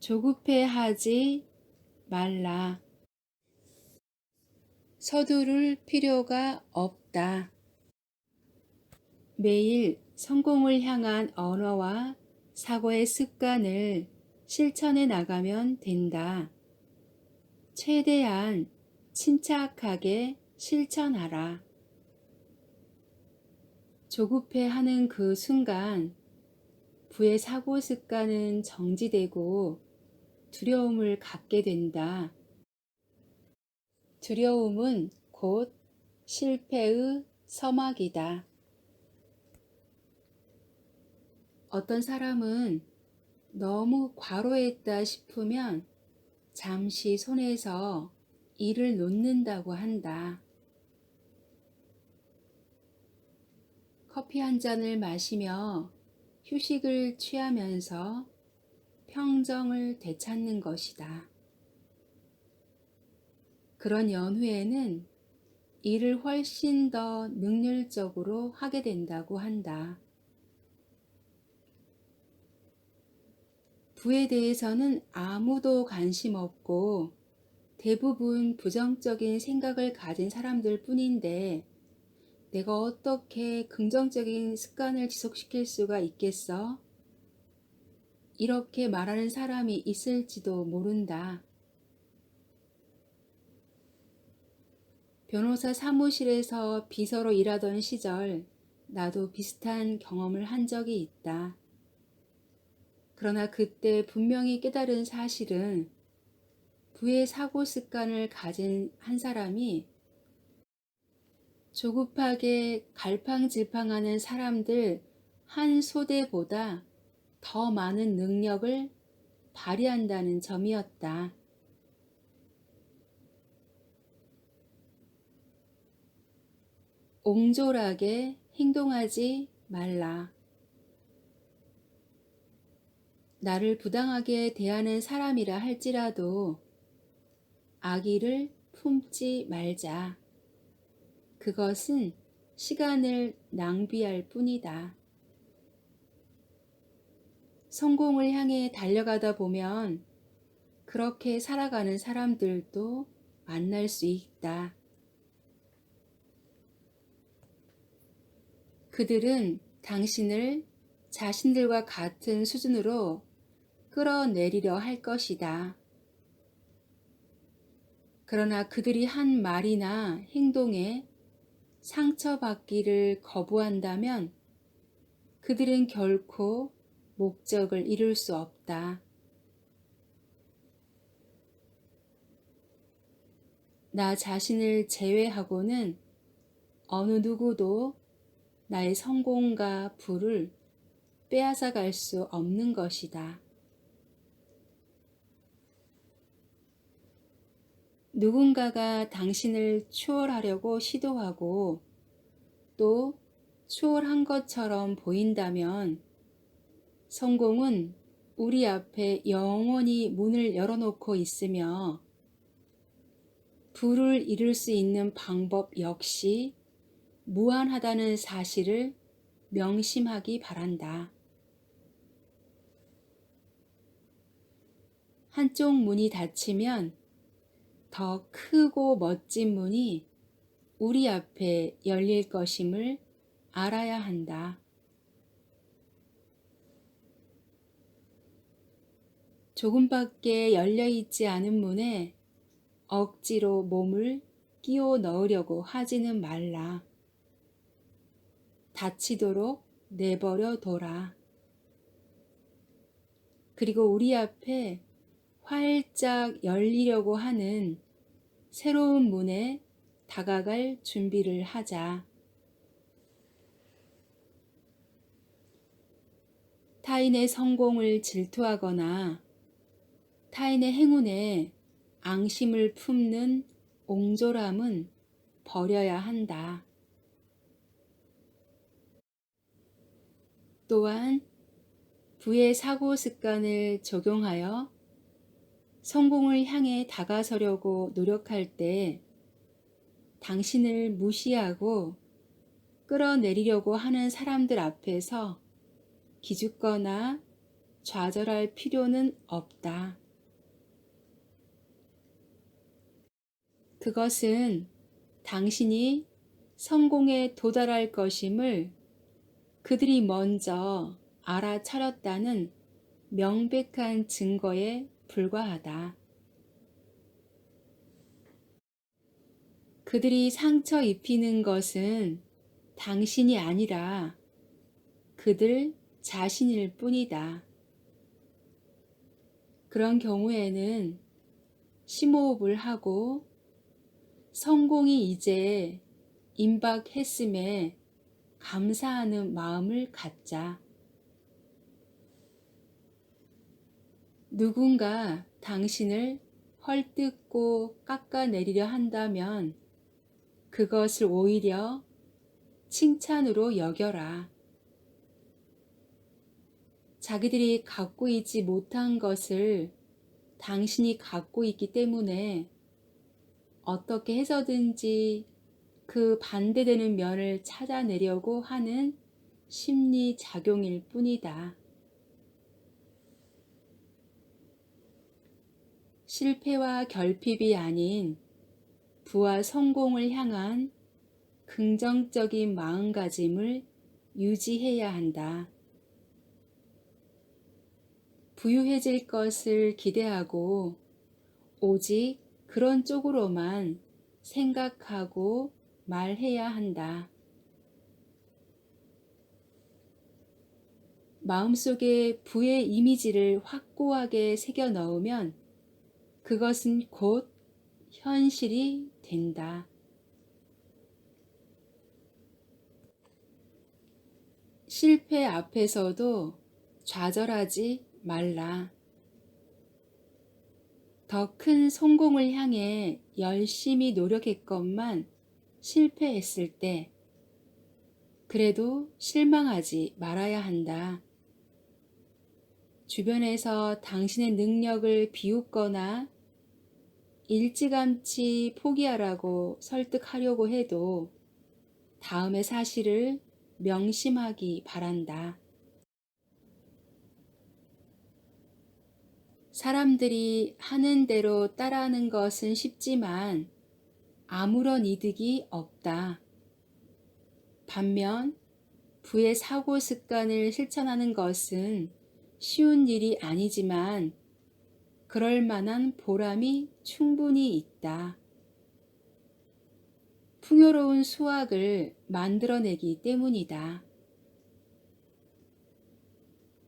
조급해하지 말라. 서두를 필요가 없다. 매일 성공을 향한 언어와 사고의 습관을 실천해 나가면 된다. 최대한 침착하게 실천하라. 조급해하는 그 순간 부의 사고 습관은 정지되고 두려움을 갖게 된다. 두려움은 곧 실패의 서막이다. 어떤 사람은 너무 과로했다 싶으면 잠시 손에서 일을 놓는다고 한다. 커피 한 잔을 마시며 휴식을 취하면서 평정을 되찾는 것이다. 그런 연후에는 일을 훨씬 더 능률적으로 하게 된다고 한다. 부에 대해서는 아무도 관심 없고 대부분 부정적인 생각을 가진 사람들 뿐인데 내가 어떻게 긍정적인 습관을 지속시킬 수가 있겠어? 이렇게 말하는 사람이 있을지도 모른다. 변호사 사무실에서 비서로 일하던 시절 나도 비슷한 경험을 한 적이 있다. 그러나 그때 분명히 깨달은 사실은 부의 사고 습관을 가진 한 사람이 조급하게 갈팡질팡하는 사람들 한 소대보다 더 많은 능력을 발휘한다는 점이었다. 옹졸하게 행동하지 말라. 나를 부당하게 대하는 사람이라 할지라도 악의를 품지 말자. 그것은 시간을 낭비할 뿐이다. 성공을 향해 달려가다 보면 그렇게 살아가는 사람들도 만날 수 있다. 그들은 당신을 자신들과 같은 수준으로 끌어내리려 할 것이다. 그러나 그들이 한 말이나 행동에 상처받기를 거부한다면 그들은 결코 목적을 이룰 수 없다. 나 자신을 제외하고는 어느 누구도 나의 성공과 부를 빼앗아 갈 수 없는 것이다. 누군가가 당신을 추월하려고 시도하고 또 추월한 것처럼 보인다면 성공은 우리 앞에 영원히 문을 열어놓고 있으며 부를 이룰 수 있는 방법 역시 무한하다는 사실을 명심하기 바란다. 한쪽 문이 닫히면 더 크고 멋진 문이 우리 앞에 열릴 것임을 알아야 한다. 조금밖에 열려있지 않은 문에 억지로 몸을 끼워 넣으려고 하지는 말라. 닫히도록 내버려 둬라. 그리고 우리 앞에 활짝 열리려고 하는 새로운 문에 다가갈 준비를 하자. 타인의 성공을 질투하거나 타인의 행운에 앙심을 품는 옹졸함은 버려야 한다. 또한 부의 사고 습관을 적용하여 성공을 향해 다가서려고 노력할 때 당신을 무시하고 끌어내리려고 하는 사람들 앞에서 기죽거나 좌절할 필요는 없다. 그것은 당신이 성공에 도달할 것임을 그들이 먼저 알아차렸다는 명백한 증거에 불과하다. 그들이 상처 입히는 것은 당신이 아니라 그들 자신일 뿐이다. 그런 경우에는 심호흡을 하고 성공이 이제 임박했음에 감사하는 마음을 갖자. 누군가 당신을 헐뜯고 깎아내리려 한다면 그것을 오히려 칭찬으로 여겨라. 자기들이 갖고 있지 못한 것을 당신이 갖고 있기 때문에 어떻게 해서든지 그 반대되는 면을 찾아내려고 하는 심리 작용일 뿐이다. 실패와 결핍이 아닌 부와 성공을 향한 긍정적인 마음가짐을 유지해야 한다. 부유해질 것을 기대하고 오직 그런 쪽으로만 생각하고 말해야 한다. 마음속에 부의 이미지를 확고하게 새겨 넣으면 그것은 곧 현실이 된다. 실패 앞에서도 좌절하지 말라. 더 큰 성공을 향해 열심히 노력했건만 실패했을 때 그래도 실망하지 말아야 한다. 주변에서 당신의 능력을 비웃거나 일찌감치 포기하라고 설득하려고 해도 다음의 사실을 명심하기 바란다. 사람들이 하는 대로 따라하는 것은 쉽지만 아무런 이득이 없다. 반면 부의 사고 습관을 실천하는 것은 쉬운 일이 아니지만 그럴 만한 보람이 충분히 있다. 풍요로운 수확을 만들어내기 때문이다.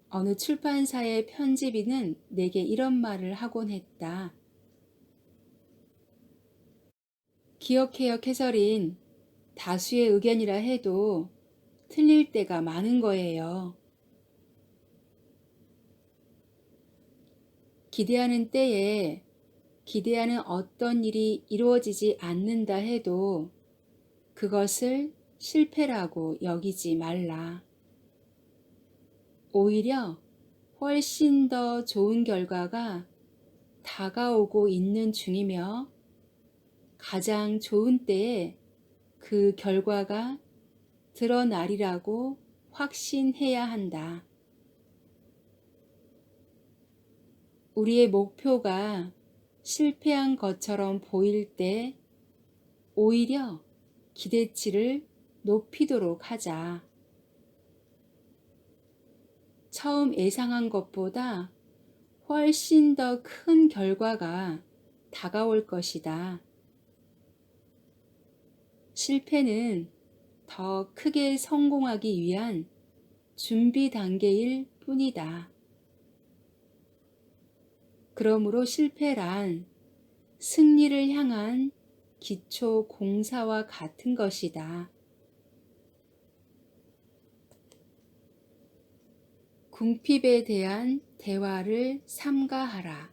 어느 출판사의 편집인은 내게 이런 말을 하곤 했다. 기억해역 해설인 다수의 의견이라 해도 틀릴 때가 많은 거예요. 기대하는 때에 기대하는 어떤 일이 이루어지지 않는다 해도 그것을 실패라고 여기지 말라. 오히려 훨씬 더 좋은 결과가 다가오고 있는 중이며 가장 좋은 때에 그 결과가 드러나리라고 확신해야 한다. 우리의 목표가 실패한 것처럼 보일 때 오히려 기대치를 높이도록 하자. 처음 예상한 것보다 훨씬 더 큰 결과가 다가올 것이다. 실패는 더 크게 성공하기 위한 준비 단계일 뿐이다. 그러므로 실패란 승리를 향한 기초 공사와 같은 것이다. 궁핍에 대한 대화를 삼가하라.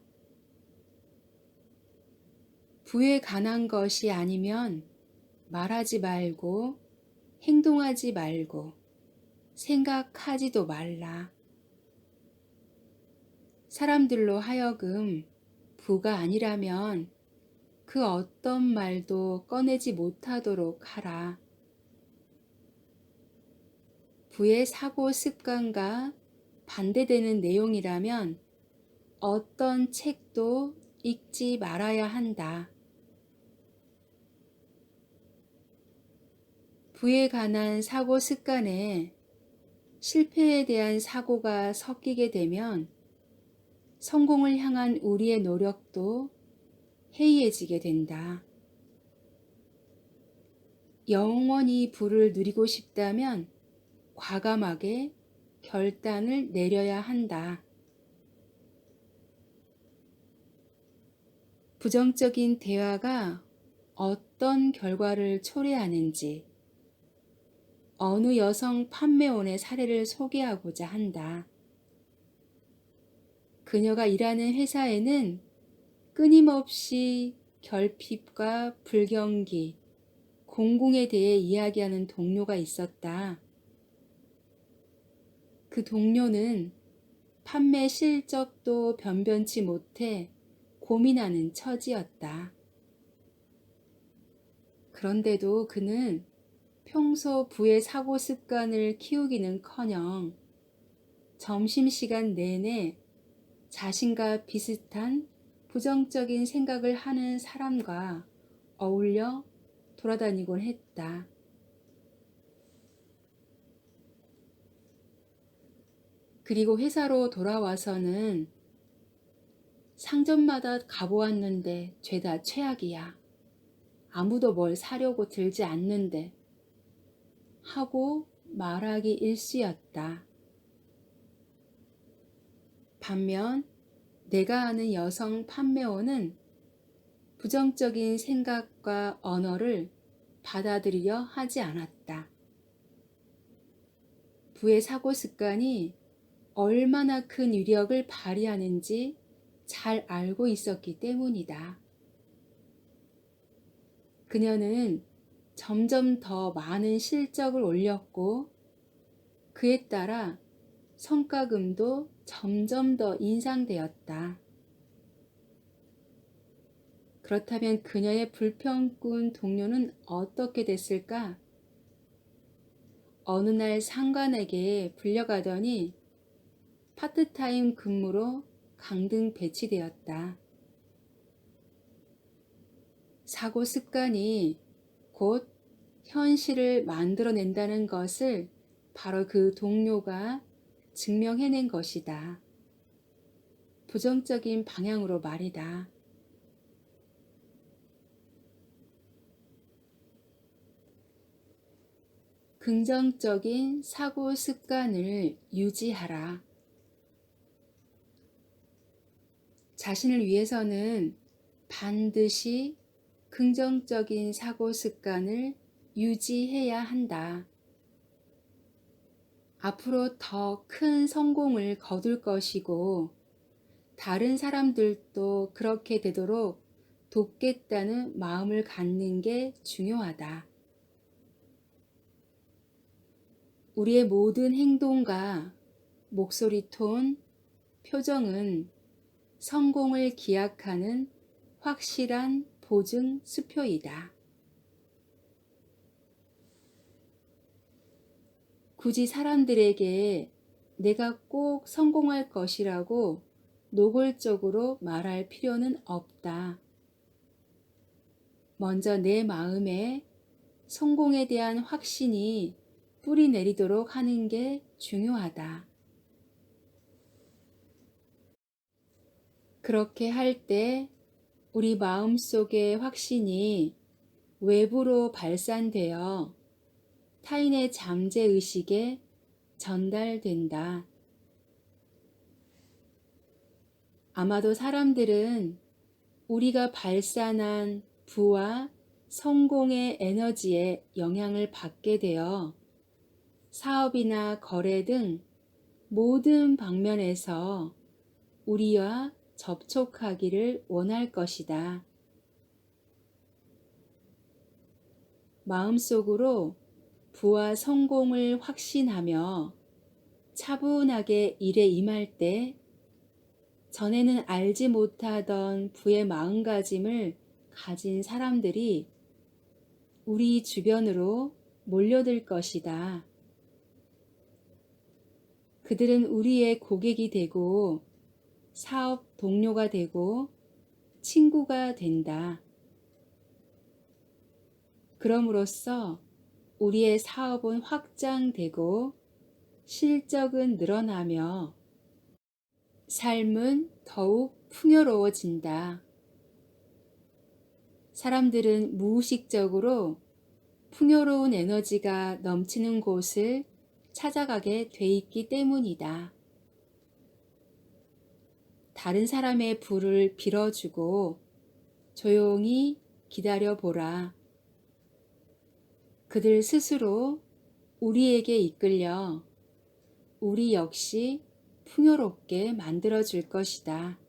부에 관한 것이 아니면 말하지 말고 행동하지 말고 생각하지도 말라. 사람들로 하여금 부가 아니라면 그 어떤 말도 꺼내지 못하도록 하라. 부의 사고 습관과 반대되는 내용이라면 어떤 책도 읽지 말아야 한다. 부에 관한 사고 습관에 실패에 대한 사고가 섞이게 되면 성공을 향한 우리의 노력도 해이해지게 된다. 영원히 부를 누리고 싶다면 과감하게 결단을 내려야 한다. 부정적인 대화가 어떤 결과를 초래하는지 어느 여성 판매원의 사례를 소개하고자 한다. 그녀가 일하는 회사에는 끊임없이 결핍과 불경기, 공공에 대해 이야기하는 동료가 있었다. 그 동료는 판매 실적도 변변치 못해 고민하는 처지였다. 그런데도 그는 평소 부의 사고 습관을 키우기는커녕 점심시간 내내 자신과 비슷한 부정적인 생각을 하는 사람과 어울려 돌아다니곤 했다. 그리고 회사로 돌아와서는 상점마다 가보았는데 죄다 최악이야. 아무도 뭘 사려고 들지 않는데 하고 말하기 일쑤였다. 반면 내가 아는 여성 판매원은 부정적인 생각과 언어를 받아들이려 하지 않았다. 부의 사고 습관이 얼마나 큰 위력을 발휘하는지 잘 알고 있었기 때문이다. 그녀는 점점 더 많은 실적을 올렸고 그에 따라 성과금도 점점 더 인상되었다. 그렇다면 그녀의 불평꾼 동료는 어떻게 됐을까? 어느 날 상관에게 불려가더니 파트타임 근무로 강등 배치되었다. 사고 습관이 곧 현실을 만들어낸다는 것을 바로 그 동료가 증명해낸 것이다. 부정적인 방향으로 말이다. 긍정적인 사고 습관을 유지하라. 자신을 위해서는 반드시 긍정적인 사고 습관을 유지해야 한다. 앞으로 더 큰 성공을 거둘 것이고 다른 사람들도 그렇게 되도록 돕겠다는 마음을 갖는 게 중요하다. 우리의 모든 행동과 목소리 톤, 표정은 성공을 기약하는 확실한 보증 수표이다. 굳이 사람들에게 내가 꼭 성공할 것이라고 노골적으로 말할 필요는 없다. 먼저 내 마음에 성공에 대한 확신이 뿌리 내리도록 하는 게 중요하다. 그렇게 할 때 우리 마음속의 확신이 외부로 발산되어 타인의 잠재의식에 전달된다. 아마도 사람들은 우리가 발산한 부와 성공의 에너지에 영향을 받게 되어 사업이나 거래 등 모든 방면에서 우리와 접촉하기를 원할 것이다. 마음속으로 부와 성공을 확신하며 차분하게 일에 임할 때 전에는 알지 못하던 부의 마음가짐을 가진 사람들이 우리 주변으로 몰려들 것이다. 그들은 우리의 고객이 되고 사업 동료가 되고 친구가 된다. 그럼으로써 우리의 사업은 확장되고 실적은 늘어나며 삶은 더욱 풍요로워진다. 사람들은 무의식적으로 풍요로운 에너지가 넘치는 곳을 찾아가게 돼 있기 때문이다. 다른 사람의 불을 빌어주고 조용히 기다려 보라. 그들 스스로 우리에게 이끌려 우리 역시 풍요롭게 만들어 줄 것이다.